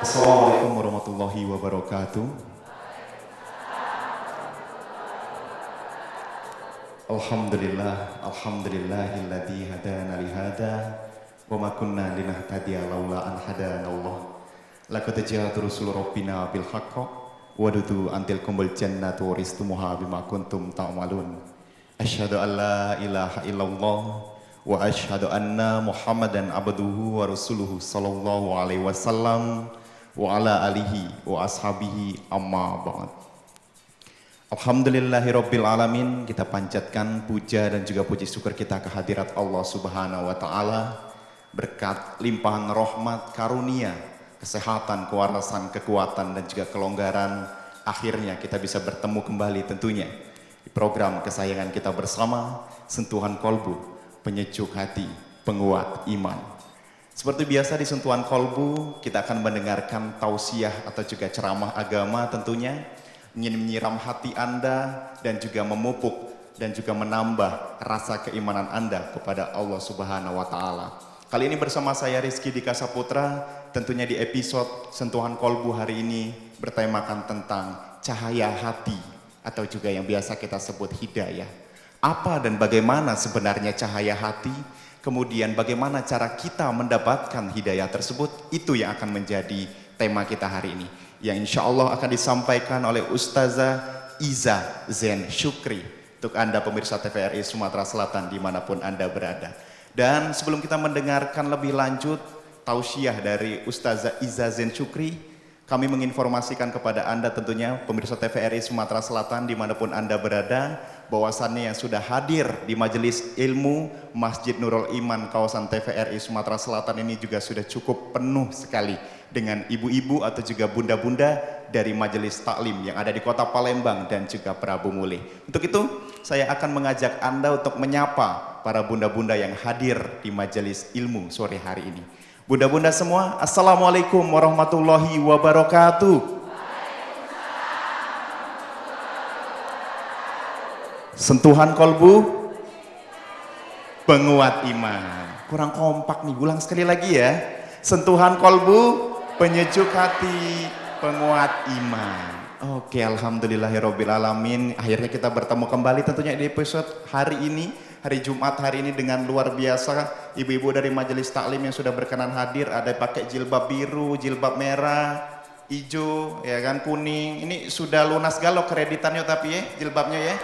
Assalamualaikum warahmatullahi wabarakatuh. Alhamdulillahilladzi hadana li hada wa ma kunna linahtadiya laula an hadanallah. Laqad ja'at rusul rabbina bil haqqi wa dutu antil kumbul jannatu ristumuha bima kuntum ta'malun. Asyhadu an la ilaha illallah wa asyhadu anna Muhammadan abduhu wa rasuluhu sallallahu alaihi wasallam wa ala alihi wa ashabihi amma ba'd. Alhamdulillahirabbil alamin, kita panjatkan puja dan juga puji syukur kita kehadirat Allah Subhanahu wa taala. Berkat limpahan rahmat, karunia, kesehatan, kewarasan, kekuatan dan juga kelonggaran, akhirnya kita bisa bertemu kembali tentunya di program kesayangan kita bersama, Sentuhan Kolbu, penyejuk hati, penguat iman. Seperti biasa di Sentuhan Kolbu, kita akan mendengarkan tausiah atau juga ceramah agama tentunya, ingin menyiram hati Anda dan juga memupuk dan juga menambah rasa keimanan Anda kepada Allah Subhanahu wa taala. Kali ini bersama saya Rizky Dika Saputra, tentunya di episode Sentuhan Kolbu hari ini bertemakan tentang cahaya hati atau juga yang biasa kita sebut hidayah. Apa dan bagaimana sebenarnya cahaya hati? Kemudian bagaimana cara kita mendapatkan hidayah tersebut, itu yang akan menjadi tema kita hari ini. Yang insya Allah akan disampaikan oleh Ustazah Iza Zen Syukri. Untuk Anda pemirsa TVRI Sumatera Selatan dimanapun Anda berada. Dan sebelum kita mendengarkan lebih lanjut tausiah dari Ustazah Iza Zen Syukri, kami menginformasikan kepada Anda tentunya pemirsa TVRI Sumatera Selatan dimanapun Anda berada, bahwasannya yang sudah hadir di Majelis Ilmu Masjid Nurul Iman kawasan TVRI Sumatera Selatan ini juga sudah cukup penuh sekali dengan ibu-ibu atau juga bunda-bunda dari Majelis Taklim yang ada di Kota Palembang dan juga Prabu Mulih. Untuk itu saya akan mengajak Anda untuk menyapa para bunda-bunda yang hadir di Majelis Ilmu sore hari ini. Bunda-bunda semua, Assalamualaikum warahmatullahi wabarakatuh. Sentuhan Kolbu, penguat iman. Kurang kompak nih, ulang sekali lagi ya. Sentuhan Kolbu, penyejuk hati, penguat iman. Oke, alhamdulillahirabbil alamin. Akhirnya kita bertemu kembali tentunya di episode hari ini, hari Jumat hari ini dengan luar biasa. Ibu-ibu dari Majelis Taklim yang sudah berkenan hadir, ada pakai jilbab biru, jilbab merah, hijau, ya kan, kuning. Ini sudah lunas galau kreditannya tapi ya, jilbabnya ya.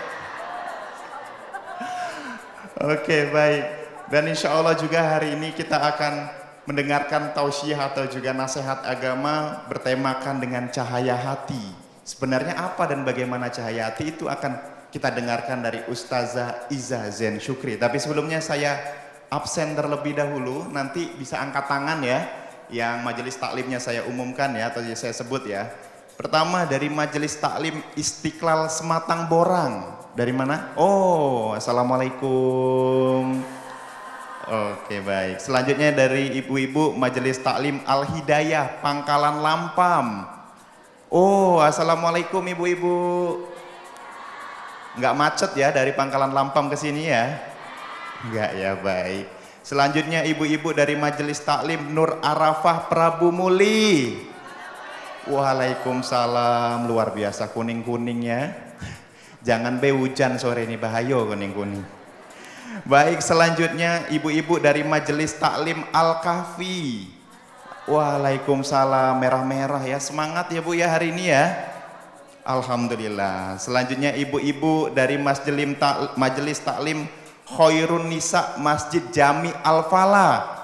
Oke, baik. Dan insya Allah juga hari ini kita akan mendengarkan tausiah atau juga nasihat agama bertemakan dengan cahaya hati. Sebenarnya apa dan bagaimana cahaya hati itu akan kita dengarkan dari Ustazah Iza Zen Syukri. Tapi sebelumnya saya absen terlebih dahulu, nanti bisa angkat tangan ya, yang majelis taklimnya saya umumkan ya, atau saya sebut ya. Pertama dari Majelis Taklim Istiqlal Sematang Borang. Dari mana? Oh, Assalamualaikum. Oke, baik. Selanjutnya dari ibu-ibu Majelis Taklim Al Hidayah Pangkalan Lampam. Oh, Assalamualaikum ibu-ibu. Nggak macet ya dari Pangkalan Lampam ke sini ya? Nggak ya, baik. Selanjutnya ibu-ibu dari Majelis Taklim Nur Arafah Prabu Muli. Waalaikumsalam, luar biasa kuning-kuningnya. Jangan be hujan sore ini, bahayo kuning-kuning. Baik, selanjutnya ibu-ibu dari Majelis Taklim Al-Kahfi. Waalaikumsalam, merah-merah ya, semangat ya Bu ya hari ini ya. Alhamdulillah. Selanjutnya ibu-ibu dari Majelis Taklim Khairun Nisa Masjid Jami Al-Falah.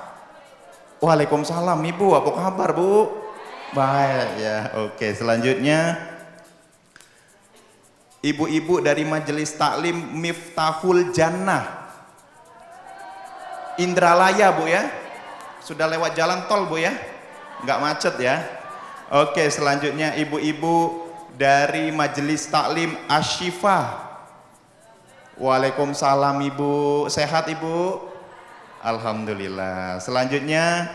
Waalaikumsalam Ibu, apa kabar Bu? Baik ya, oke. Selanjutnya ibu-ibu dari Majelis Taklim Miftahul Jannah Indralaya Bu ya. Sudah lewat jalan tol Bu ya, nggak macet ya. Oke, selanjutnya ibu-ibu dari Majelis Taklim Asy-Syifah. Waalaikumsalam Ibu, sehat Ibu? Alhamdulillah. Selanjutnya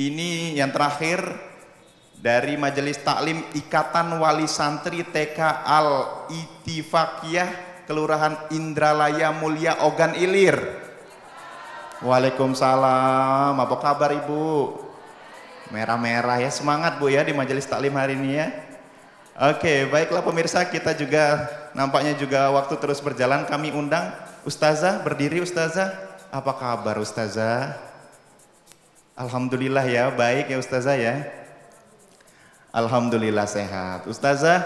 ini yang terakhir dari Majelis Taklim Ikatan Wali Santri TK Al Ittifaqiyah Kelurahan Indralaya Mulia Ogan Ilir. Waalaikumsalam, apa kabar Ibu? Merah-merah ya, semangat Bu ya di majelis taklim hari ini ya. Oke, baiklah pemirsa, kita juga nampaknya juga waktu terus berjalan. Kami undang Ustazah, berdiri Ustazah. Apa kabar Ustazah? Alhamdulillah ya, baik ya Ustazah ya. Alhamdulillah sehat. Ustazah,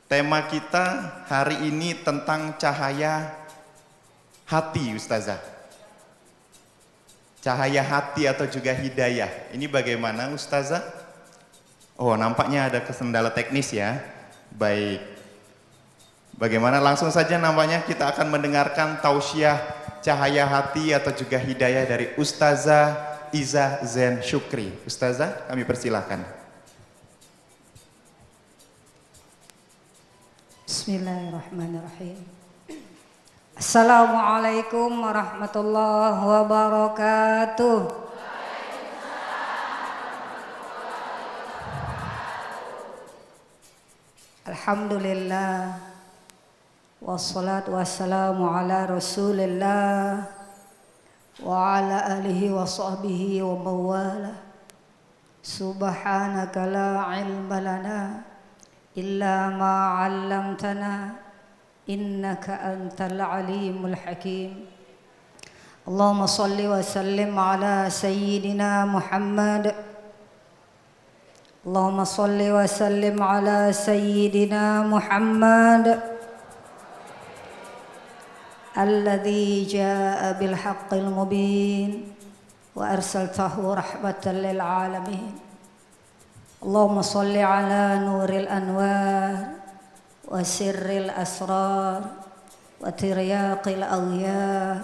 tema kita hari ini tentang cahaya hati Ustazah. Cahaya hati atau juga hidayah. Ini bagaimana Ustazah? Oh, nampaknya ada kendala teknis ya. Baik. Bagaimana, langsung saja nampaknya kita akan mendengarkan tausiah cahaya hati atau juga hidayah dari Ustazah Iza Zen Syukri. Ustazah, kami persilahkan. Bismillahirrahmanirrahim. Assalamualaikum warahmatullahi wabarakatuh. Alhamdulillah. Wassalatu wassalamu ala Rasulillah wa ala alihi wa sahbihi wa mawala. Subhanaka la ilma lana illa ma 'allamtana innaka antal alimul hakim. Allahumma salli wa sallim ala sayyidina Muhammad. Allahumma salli wa sallim ala sayyidina Muhammad alladhi jaa bil haqqil mubin wa arsaltahu rahmatan lil alamin. Allahumma salli ala nuril anwar wa sirril asrar wa tiryaqil aghyar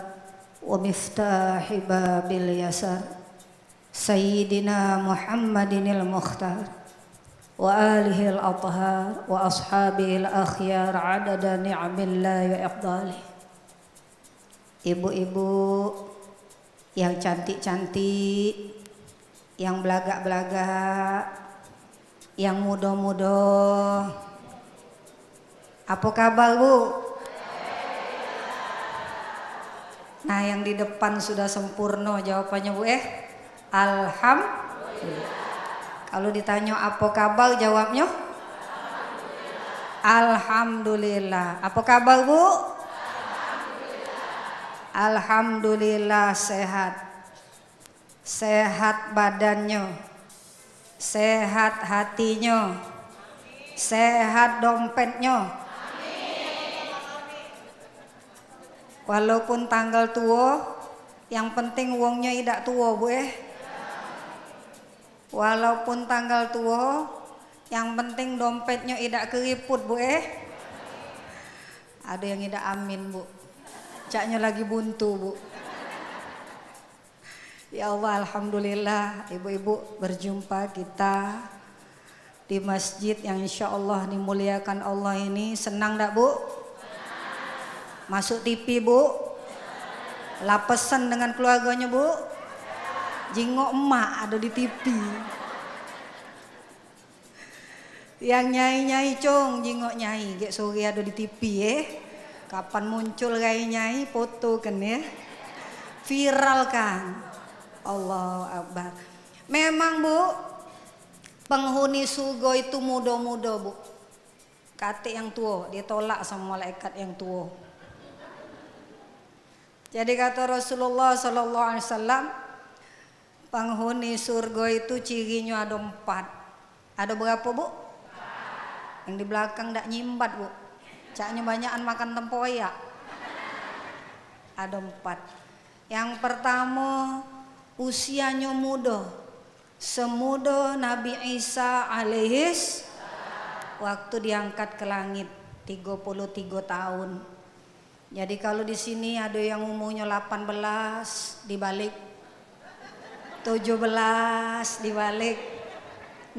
wa miftahi babil yasar sayyidina Muhammadinil mukhtar wa alihil athhar wa ashabil akhyar adada ni'amillahi wa iqdalihi. Ibu-ibu yang cantik-cantik, yang belagak-belagak, yang muda-muda, apa kabar Bu? Nah, yang di depan sudah sempurna jawabannya Bu Alhamdulillah. Kalau ditanya apa kabar jawabnya? Alhamdulillah. Apa kabar Bu? Alhamdulillah sehat. Sehat badannya, sehat hatinya, sehat dompetnya. Walaupun tanggal tua, yang penting uangnya tidak tua Bu Walaupun tanggal tua, yang penting dompetnya tidak keriput Bu Ada yang tidak amin Bu. Caknya lagi buntu Bu. Ya Allah, alhamdulillah ibu-ibu berjumpa kita di masjid yang insya Allah dimuliakan Allah ini. Senang tak Bu? Masuk TV Bu? Lapesan dengan keluarganya Bu? Jingok emak ada di TV. Yang nyai-nyai cong, jingok nyai, gek sore ada di TV Kapan muncul gaya nyai foto kan viral kan. Allahu Akbar. Memang Bu, penghuni surga itu muda-muda Bu. Kate yang tua, dia tolak sama malaikat yang tua. Jadi kata Rasulullah sallallahu alaihi wasallam, penghuni surga itu cirinya ada 4. Ada berapa Bu? Yang di belakang ndak nyimbat Bu. Caknya banyakan makan tempoyak. Ada 4. Yang pertama usianya muda, semuda Nabi Isa alaihis waktu diangkat ke langit 33 tahun. Jadi kalau di sini ada yang umurnya 18 dibalik, 17 dibalik,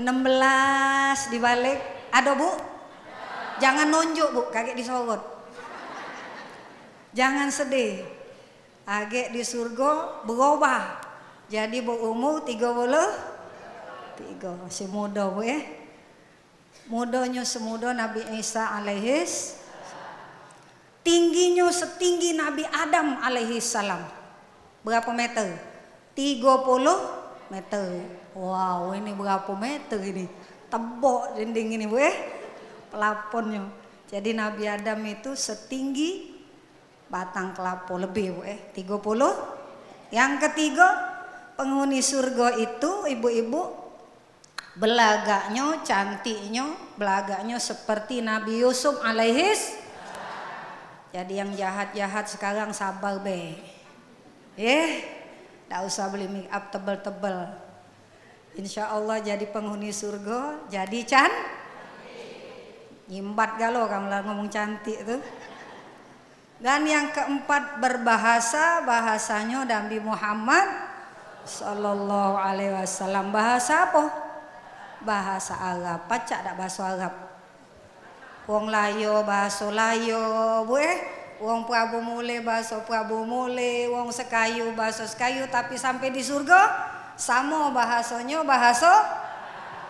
16 dibalik, ada Bu? Jangan nunjuk Bu, kaget disorot. Jangan sedih. Agak di surga berubah. Jadi berumur 33. Si muda Bu Mudanya semuda Nabi Isa alaihis. Tingginya setinggi Nabi Adam alaihis salam. Berapa meter? 30 meter. Wow, ini berapa meter ini? Tembok dinding ini, Bu pelafonnya. Jadi Nabi Adam itu setinggi batang kelapa lebih, Bu 30. Yang ketiga, penghuni surga itu ibu-ibu belagaknya, cantiknya, belagaknya seperti Nabi Yusuf alaihis. Jadi yang jahat-jahat sekarang sabar be. Tak usah beli make up tebel-tebel. Insya Allah jadi penghuni surga, jadi nyimbat galau kamu lah ngomong cantik tuh. Dan yang keempat berbahasa, bahasanya Nabi Muhammad Sallallahu Alaihi Wasallam. Bahasa apa? Bahasa Arab. Pacak tak bahasa Arab? Wong layo bahasa layo, Bu Wong Prabu mule bahasa Prabu mule, wong Sekayu bahasa Sekayu, tapi sampai di surga sama bahasanya bahasa.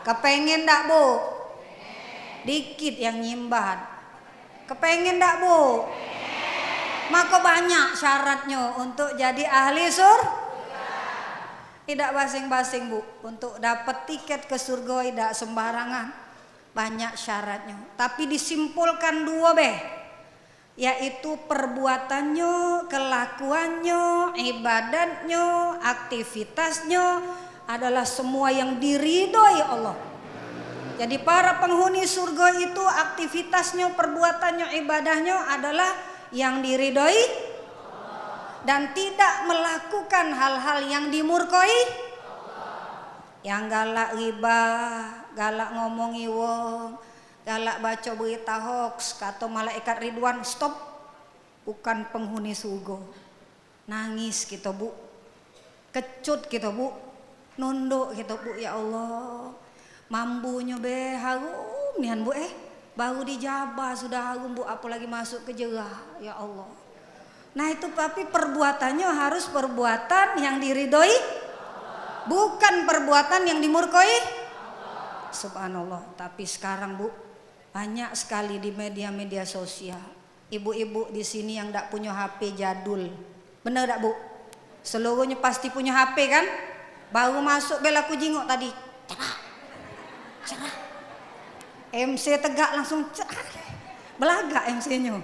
Kepengen tak, Bu? Dikit yang nyimbat. Kepengen tak, Bu? Maka banyak syaratnya untuk jadi ahli surga. Tidak basing-basing, Bu. Untuk dapat tiket ke surga tidak sembarangan. Banyak syaratnya. Tapi disimpulkan dua be. Yaitu perbuatannya, kelakuannya, ibadatnya, aktivitasnya adalah semua yang diridhoi Allah. Jadi para penghuni surga itu aktivitasnya, perbuatannya, ibadahnya adalah yang diridhoi dan tidak melakukan hal-hal yang dimurkai. Yang galak riba, galak ngomongi wong, galak baca berita hoax, kata malaikat Ridwan, stop, bukan penghuni surga. Nangis kita, Bu, kecut kita, Bu, nunduk kita, Bu, ya Allah. Mambunya be harum nihan, Bu baru dijabah sudah harum, Bu, apalagi masuk ke jerah, ya Allah. Nah itu tapi perbuatannya harus perbuatan yang diridhoi, bukan perbuatan yang dimurkai. Subhanallah. Tapi sekarang, Bu, banyak sekali di media-media sosial ibu-ibu di sini yang tidak punya HP jadul. Bener tak, Bu? Seluruhnya pasti punya HP kan? Baru masuk bela ku jingok tadi. Cerah. MC tegak langsung cerah. Belagak MC-nya.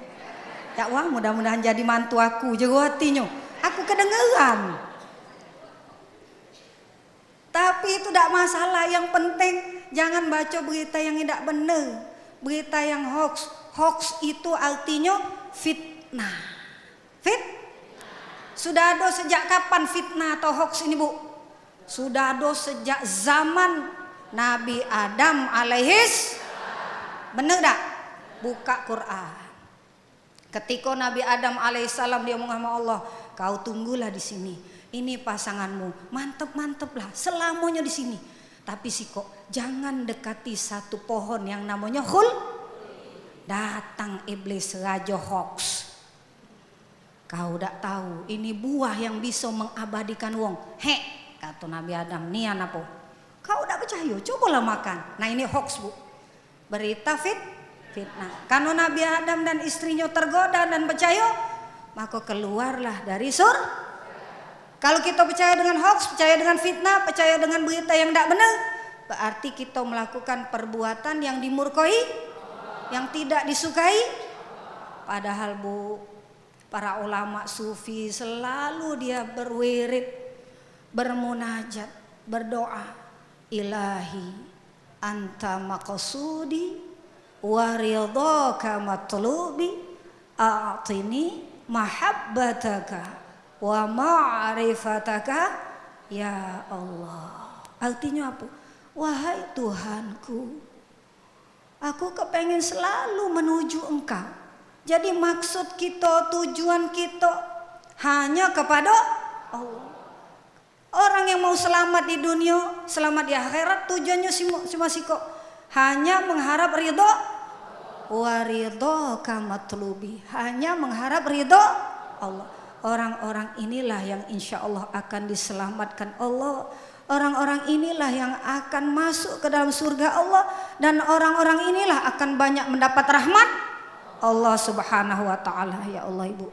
Ya wah, mudah-mudahan jadi mantu aku, jago hatinya. Aku kedengeran. Tapi itu tidak masalah, yang penting jangan baca berita yang tidak benar, berita yang hoax. Hoax itu artinya fitnah. Sudah ada sejak kapan fitnah atau hoax ini, Bu? Sudah ada sejak zaman Nabi Adam alaihis. Benar tak? Buka Quran. Ketika Nabi Adam alaihissalam dia ngomong sama Allah, kau tunggulah di sini. Ini pasanganmu, mantep lah, selamanya di sini. Tapi kok jangan dekati satu pohon yang namanya khul. Datang iblis raja hoax. Kau tak tahu ini buah yang bisa mengabadikan wong. Kata Nabi Adam, nian apa? Kau tak percaya, cobalah makan. Nah ini hoax, Bu. Berita fitnah. Karena Nabi Adam dan istrinya tergoda dan percaya, maka keluarlah dari surga. Kalau kita percaya dengan hoax, percaya dengan fitnah, percaya dengan berita yang tidak benar, berarti kita melakukan perbuatan yang dimurkai, yang tidak disukai. Padahal, Bu, para ulama sufi selalu dia berwirid, bermunajat, berdoa, ilahi anta maqsudi wa ridhaka matlubi a'tini mahabbataka wa ma'rifataka ya Allah. Artinya apa? Wahai Tuhanku, aku kepengen selalu menuju Engkau. Jadi maksud kita, tujuan kita hanya kepada Allah. Orang yang mau selamat di dunia, selamat di akhirat, tujuannya cuma kok hanya mengharap ridho wa ridho kamatlubi, hanya mengharap ridho Allah. Orang-orang inilah yang insya Allah akan diselamatkan Allah. Orang-orang inilah yang akan masuk ke dalam surga Allah. Dan orang-orang inilah akan banyak mendapat rahmat Allah subhanahu wa ta'ala. Ya Allah, Ibu,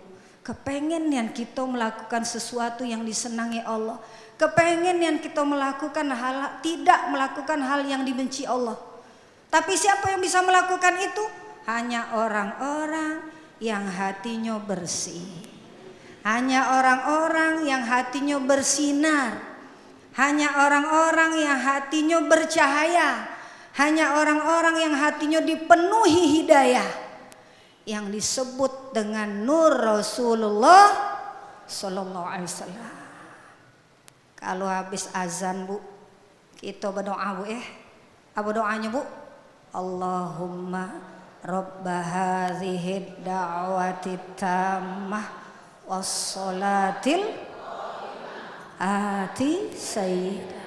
kepengen yang kita melakukan sesuatu yang disenangi Allah, kepengen yang kita melakukan tidak melakukan hal yang dibenci Allah. Tapi siapa yang bisa melakukan itu? Hanya orang-orang yang hatinya bersih, hanya orang-orang yang hatinya bersinar, hanya orang-orang yang hatinya bercahaya, hanya orang-orang yang hatinya dipenuhi hidayah, yang disebut dengan nur Rasulullah Sallallahu Alaihi Wasallam. Kalau habis azan bu, kita berdoa bu apa doanya bu? Allahumma Rabba hadhihi da'wati tammah wassalatil ati sayyidina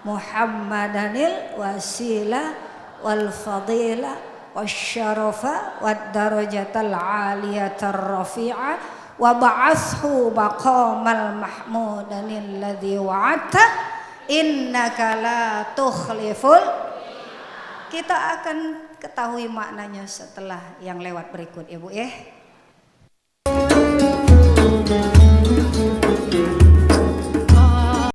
Muhammadanil wasilah wal fadilah wasyarafa wad darajatal aliyatar rafi'ah wa ba'athu maqamal mahmudanil ladzi wa'ata innaka la tukhliful. Kita akan ketahui maknanya setelah yang lewat berikut ya bu ya.